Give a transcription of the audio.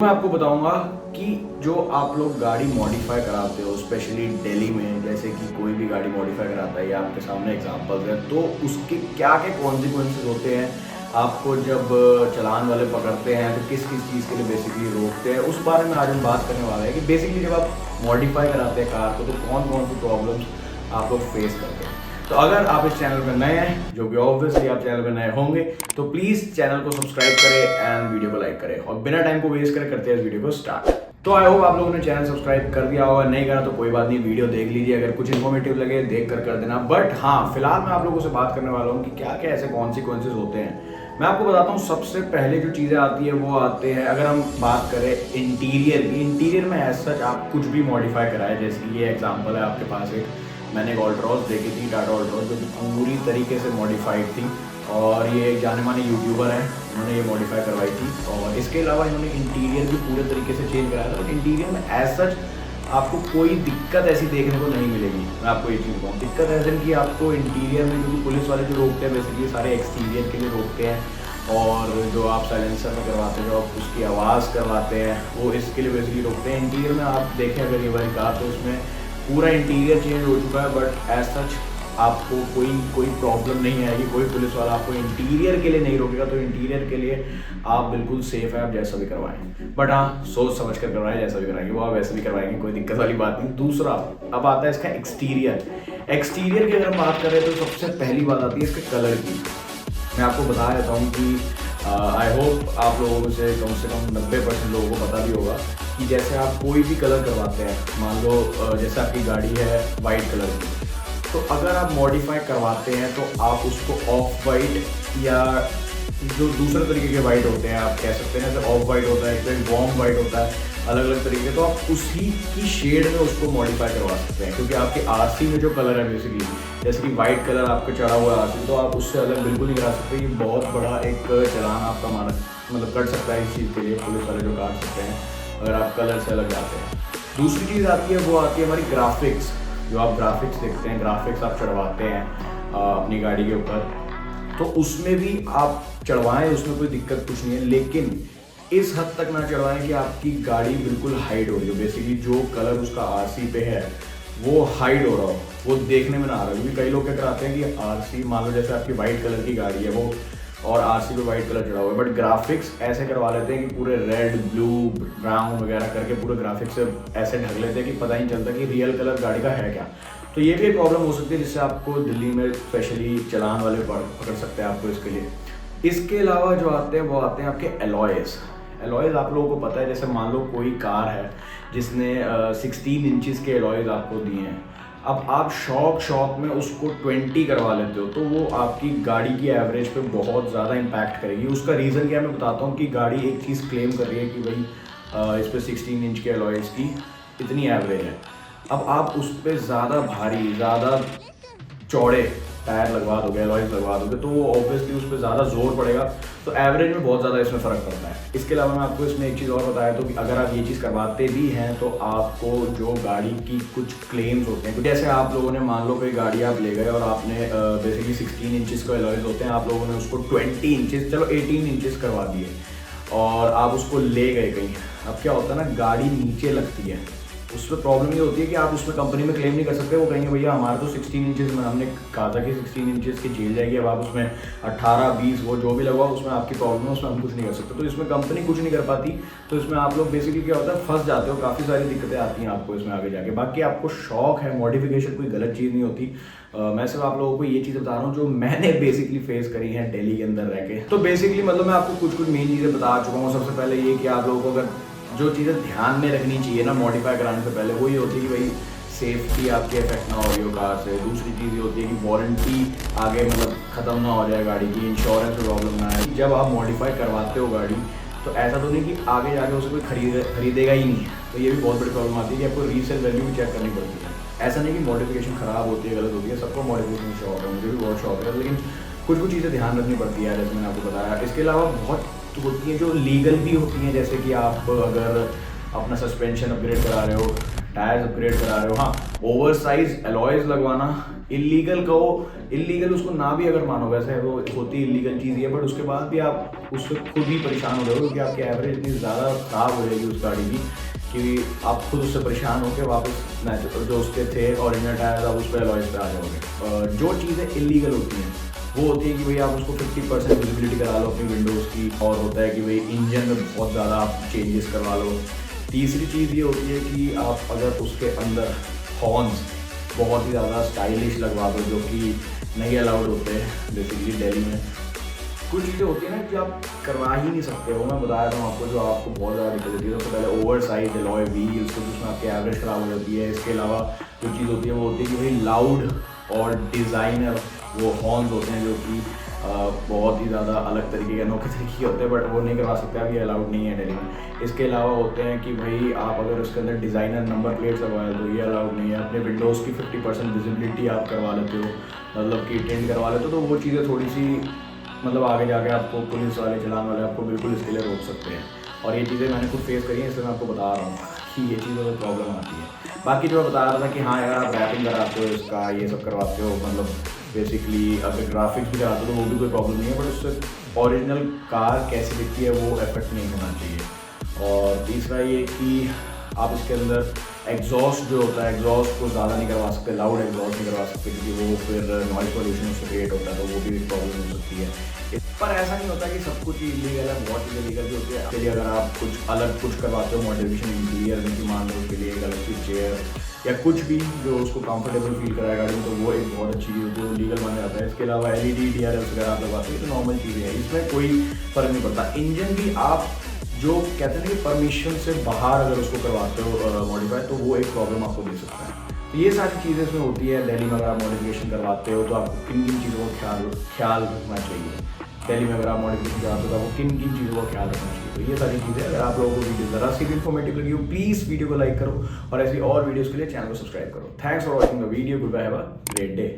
मैं आपको बताऊंगा कि जो आप लोग गाड़ी मॉडिफाई कराते हो स्पेशली दिल्ली में, जैसे कि कोई भी गाड़ी मॉडिफाई कराता है या आपके सामने एग्जांपल्स है, तो उसके क्या क्या कॉन्सिक्वेंसेस होते हैं। आपको जब चालान वाले पकड़ते हैं तो किस किस चीज़ के लिए बेसिकली रोकते हैं, उस बारे में आज हम बात करने वाले हैं कि बेसिकली जब आप मॉडिफाई कराते हैं कार को तो कौन कौन सी प्रॉब्लम्स आप लोग फेस करते हैं। तो अगर आप इस चैनल पर नए हैं, जो कि ऑब्वियसली आप चैनल पर नए होंगे, तो प्लीज़ चैनल को सब्सक्राइब करें एंड वीडियो को लाइक करें और बिना टाइम को वेस्ट करे करते हैं इस वीडियो को स्टार्ट। तो आई होप आप लोगों ने चैनल सब्सक्राइब कर दिया होगा, नहीं करा तो कोई बात नहीं, वीडियो देख लीजिए, अगर कुछ इन्फॉर्मेटिव लगे देख कर देना। बट हाँ, फिलहाल मैं आप लोगों से बात करने वाला हूँ कि क्या क्या ऐसे कॉन्सिक्वेंसेज होते हैं। मैं आपको बताता हूँ, सबसे पहले जो चीज़ें आती है वो आते हैं, अगर हम बात करें इंटीरियर की। इंटीरियर में एज सच आप कुछ भी मॉडिफाई कराए, जैसे कि ये एग्जांपल है आपके पास मैंने एक ऑल्ट्रॉस देखी थी, टाटा ऑल्ट्रॉस, जो कि पूरी तरीके से मॉडिफाइड थी और ये एक जाने माने यूट्यूबर है, उन्होंने ये मॉडिफाई करवाई थी। और इसके अलावा इन्होंने इंटीरियर भी पूरे तरीके से चेंज कराया था। बट इंटीरियर में एज सच आपको कोई दिक्कत ऐसी देखने को नहीं मिलेगी। मैं आपको ये चीज़ बताऊँ, दिक्कत ऐसे कि आपको इंटीरियर में, क्योंकि पुलिस वाले जो रोकते हैं बेसिकली सारे एक्सटीरियर के लिए रोकते हैं, और जो आप साइलेंसर में करवाते हैं, जो आप उसकी आवाज़ करवाते हैं, वो इसके लिए बेसिकली रोकते हैं। इंटीरियर में आप देखें अगर ये वाली कार, तो उसमें पूरा इंटीरियर चेंज हो चुका है, बट एज सच आपको कोई प्रॉब्लम नहीं आएगी। कोई पुलिस वाला आपको इंटीरियर के लिए नहीं रोकेगा, तो इंटीरियर के लिए आप बिल्कुल सेफ है, आप जैसा भी करवाएं। बट हाँ, सोच समझ कर करवाएं, जैसा भी कराएंगे वो आप वैसे भी करवाएंगे, कोई दिक्कत वाली बात नहीं। दूसरा अब आता है इसका एक्सटीरियर। एक्सटीरियर की अगर हम बात करें तो सबसे पहली बात आती है इसके कलर की। मैं आपको बता देता हूँ कि आई होप आप लोगों में से कम 90% लोगों को पता भी होगा कि जैसे आप कोई भी कलर करवाते हैं, मान लो जैसे आपकी गाड़ी है वाइट कलर की, तो अगर आप मॉडिफाई करवाते हैं तो आप उसको ऑफ वाइट या जो दूसरे तरीके के वाइट होते हैं, आप कह सकते हैं, जैसे ऑफ वाइट होता है, एक वार्म वाइट होता है, अलग अलग तरीके, तो आप उसी की शेड में उसको मॉडिफाई करवा सकते हैं। क्योंकि आपके आरसी में जो कलर है बेसिकली, जैसे कि वाइट कलर आपका चढ़ा हुआ है आरसी, तो आप उससे अलग बिल्कुल नहीं करा सकते। ये बहुत बड़ा एक चालान आपका मतलब कट सकता है इस चीज़ के लिए, पुलिस वाले जो काट सकते हैं अगर आप कलर से अलग जाते हैं। दूसरी चीज़ आती है, वो आती है हमारी ग्राफिक्स। जो आप ग्राफिक्स देखते हैं, ग्राफिक्स आप चढ़वाते हैं अपनी गाड़ी के ऊपर, तो उसमें भी आप चढ़वाएं, उसमें कोई दिक्कत कुछ नहीं है, लेकिन इस हद तक ना चढ़वाएं कि आपकी गाड़ी बिल्कुल हाइड हो रही हो। बेसिकली जो कलर उसका आरसी पे है वो हाइड हो रहा हो, वो देखने में ना आ रहा हो। क्योंकि कई लोग क्या कराते हैं कि आरसी, मान लो जैसे आपकी वाइट कलर की गाड़ी है वो, और आरसी पे वाइट कलर चढ़ा हुआ है, बट ग्राफिक्स ऐसे करवा लेते हैं कि पूरे रेड, ब्लू, ब्राउन वगैरह करके पूरे ग्राफिक्स से ऐसे ढक लेते हैं कि पता ही नहीं चलता कि रियल कलर गाड़ी का है क्या। तो ये भी एक प्रॉब्लम हो सकती है, जिससे आपको दिल्ली में स्पेशली चालान वाले पकड़ सकते हैं आपको इसके लिए। इसके अलावा जो आते हैं वो आते हैं आपके एलॉयज़। एलॉयज़ आप लोगों को पता है, जैसे मान लो कोई कार है जिसने 16 इंचज़ के एलॉयज़ आपको दिए हैं, अब आप शौक में उसको 20 करवा लेते हो, तो वो आपकी गाड़ी की एवरेज पे बहुत ज़्यादा इम्पैक्ट करेगी। उसका रीज़न क्या है मैं बताता हूँ, कि गाड़ी एक चीज़ क्लेम कर रही है कि भाई इस पर 16 इंच के एलॉयज़ की इतनी एवरेज है। अब आप उस पर ज़्यादा भारी, ज़्यादा चौड़े टायर लगवा दोगे, एलॉयज़ लगवा दोगे, तो वो ऑब्वियसली उस पर ज़्यादा जोर पड़ेगा, तो एवरेज में बहुत ज़्यादा इसमें फ़र्क पड़ता है। इसके अलावा मैं आपको इसमें एक चीज़ और बताया, तो कि अगर आप ये चीज़ करवाते भी हैं तो आपको जो गाड़ी की कुछ क्लेम्स होते हैं, तो जैसे आप लोगों ने मान लो कोई गाड़ी आप ले गए और आपने बेसिकली 16 इंचज़ का एलॉयज़ होते हैं, आप लोगों ने उसको 20 इंचज़, चलो 18 इंचज़ करवा दिए और आप उसको ले गए कहीं। अब क्या होता है ना, गाड़ी नीचे लगती है, उसमें प्रॉब्लम ये होती है कि आप उसमें कंपनी में क्लेम नहीं कर सकते। वो कहेंगे भैया हमारा तो 16 इंचज़ में हमने कहा था कि 16 इंचज़ की झेल जाएगी, अब आप उसमें 18, 20 वो जो भी लगवा उसमें आपकी प्रॉब्लम है, उसमें हम कुछ नहीं कर सकते। तो इसमें कंपनी कुछ नहीं कर पाती, तो इसमें आप लोग बेसिकली क्या होता है, फंस जाते हो, काफ़ी सारी दिक्कतें आती हैं आपको इसमें आगे जाके। बाकी आपको शौक है, मॉडिफिकेशन कोई गलत चीज़ नहीं होती। मैं सिर्फ आप लोगों को ये चीज़ बता रहा हूँ जो मैंने बेसिकली फेस करी है दिल्ली के अंदर रह के। तो बेसिकली मतलब मैं आपको कुछ मेन चीज़ें बता चुका हूँ। सबसे पहले ये कि आप लोगों को अगर जो चीज़ें ध्यान में रखनी चाहिए ना मॉडिफाई कराने से पहले, वो ये होती है कि भाई सेफ्टी आपकी इफेक्ट ना हो रही हो कार से। दूसरी चीज़ ये होती है कि वारंटी आगे मतलब ख़त्म ना हो जाए गाड़ी की, इंश्योरेंस में प्रॉब्लम ना आए। जब आप मॉडिफाई करवाते हो गाड़ी, तो ऐसा तो नहीं कि आगे जाके उसे कोई खरीदेगा ही नहीं है, तो ये भी बहुत बड़ी प्रॉब्लम आती है कि आपको रीसेल वैल्यू भी चेक करनी पड़ती है। ऐसा नहीं कि मॉडिफिकेशन ख़राब होती है, गलत होती है, सबको मॉडिफिकेशन शौक है, मुझे भी बहुत शौक है, लेकिन कुछ चीज़ें ध्यान रखनी पड़ती है, जैसे मैंने आपको बताया। इसके अलावा बहुत होती हैं जो लीगल भी होती हैं, जैसे कि आप अगर अपना सस्पेंशन अपग्रेड करा रहे हो, टायर्स अपग्रेड करा रहे हो, हाँ ओवर साइज अलॉयज लगवाना इलीगल कहो, इलीगल उसको ना भी अगर मानो, वैसे वो होती इलीगल चीज़ है, बट उसके बाद भी आप उससे खुद ही परेशान हो रहे हो क्योंकि आपकी एवरेज इतनी ज़्यादा ख़राब हो जाएगी उस गाड़ी की कि आप खुद उससे परेशान होकर वापस नेचुरल जो उसके थे ओरिजिनल टायर्स आप उस पर अलॉयज पे आ जाओगे। जो चीज़ें इलीगल होती हैं वो होती है कि भाई आप उसको 50% विजिबिलिटी करा लो अपनी विंडोज़ की, और होता है कि भाई इंजन में बहुत ज़्यादा आप चेंजेस करवा लो। तीसरी चीज़ ये होती है कि आप अगर उसके अंदर हॉर्न्स बहुत ही ज़्यादा स्टाइलिश लगवा दो जो कि नहीं अलाउड होते हैं बेसिकली दिल्ली में। कुछ चीज़ें होती है ना कि आप करवा ही नहीं सकते हो, मैं बता रहा हूँ आपको, जो आपको बहुत ज़्यादा दिक्कत होती है। सबसे पहले ओवर साइज अलॉय व्हील्स, तो जिसमें आपकी एवरेज ख़राब हो जाती है। इसके अलावा जो चीज़ होती है वो होती है कि भाई लाउड और डिज़ाइनर वो हॉर्न्स होते हैं जो कि बहुत ही ज़्यादा अलग तरीके के अनोखे तरीके के होते हैं, बट वो नहीं करवा सकते, अभी अलाउड नहीं है दिल्ली में। इसके अलावा होते हैं कि भाई आप अगर उसके अंदर डिज़ाइनर नंबर प्लेट्स लगवाए तो ये अलाउड नहीं है। अपने विंडोज़ की 50% विजिबिलिटी आप करवा लेते हो, मतलब कि टेंट करवा लेते हो, तो वो चीज़ें थोड़ी सी मतलब आगे जाके आपको पुलिस वाले चलान वाले आपको बिल्कुल इसके लिए रोक सकते हैं। और ये चीज़ें मैंने खुद फेस करी हैं, इसलिए मैं आपको बता रहा हूँ कि ये चीज़ों में प्रॉब्लम आती है। बाकी जो मैं बता रहा था कि हाँ यार आप रैपिंग कराते हो इसका, ये सब करवाते हो, मतलब बेसिकली अगर ग्राफिक्स भी कराते हो तो वो भी कोई प्रॉब्लम नहीं है, बट उससे ओरिजिनल कार कैसी दिखती है वो इफेक्ट नहीं होना चाहिए। और तीसरा ये कि आप इसके अंदर एग्जॉस्ट जो होता है, एग्जॉस्ट को ज़्यादा नहीं करवा सकते, लाउड एग्जॉस्ट नहीं करवा सकते क्योंकि वो फिर नॉइज़ पोल्यूशन उससे क्रिएट होता है, तो वो भी एक प्रॉब्लम हो सकती है। पर ऐसा नहीं होता कि सब कुछ इलीगल है, बहुत चीज़ें लीगल भी होती है। इसके लिए अगर आप कुछ अलग कुछ करवाते हो मॉडिफिकेशन इंटीरियर में, कि मान लो उसके लिए एक अलग सी चेयर या कुछ भी जो उसको कंफर्टेबल फील कराए गाड़ी में, तो वो एक बहुत अच्छी चीज़ होती है, वो लीगल माना जाता है। इसके अलावा LED DRLs वगैरह आप लगवाते हैं तो नॉर्मल चीज़ें हैं, इसमें कोई फ़र्क नहीं पड़ता। इंजन भी आप जो कहते हैं ना कि परमिशन से बाहर अगर उसको करवाते हो मॉडिफाई, तो वो एक प्रॉब्लम आपको दे सकता है। तो ये सारी चीज़ें इसमें होती है। दिल्ली में अगर आप मॉडिफिकेशन करवाते हो तो आपको किन किन चीज़ों का ख्याल रखना चाहिए। दिल्ली में अगर आप मॉडिफिकेशन कराते हो तो आपको किन किन चीज़ों का ख्याल रखना चाहिए। तो ये सारी चीज़ें, अगर आप लोगों को वीडियो ज़रा सी भी इन्फॉर्मेटिव लगी हो, प्लीज़ वीडियो को लाइक करो और ऐसी और वीडियोज़ के लिए चैनल को सब्सक्राइब करो। Thanks for watching the video, good bye, have a great day.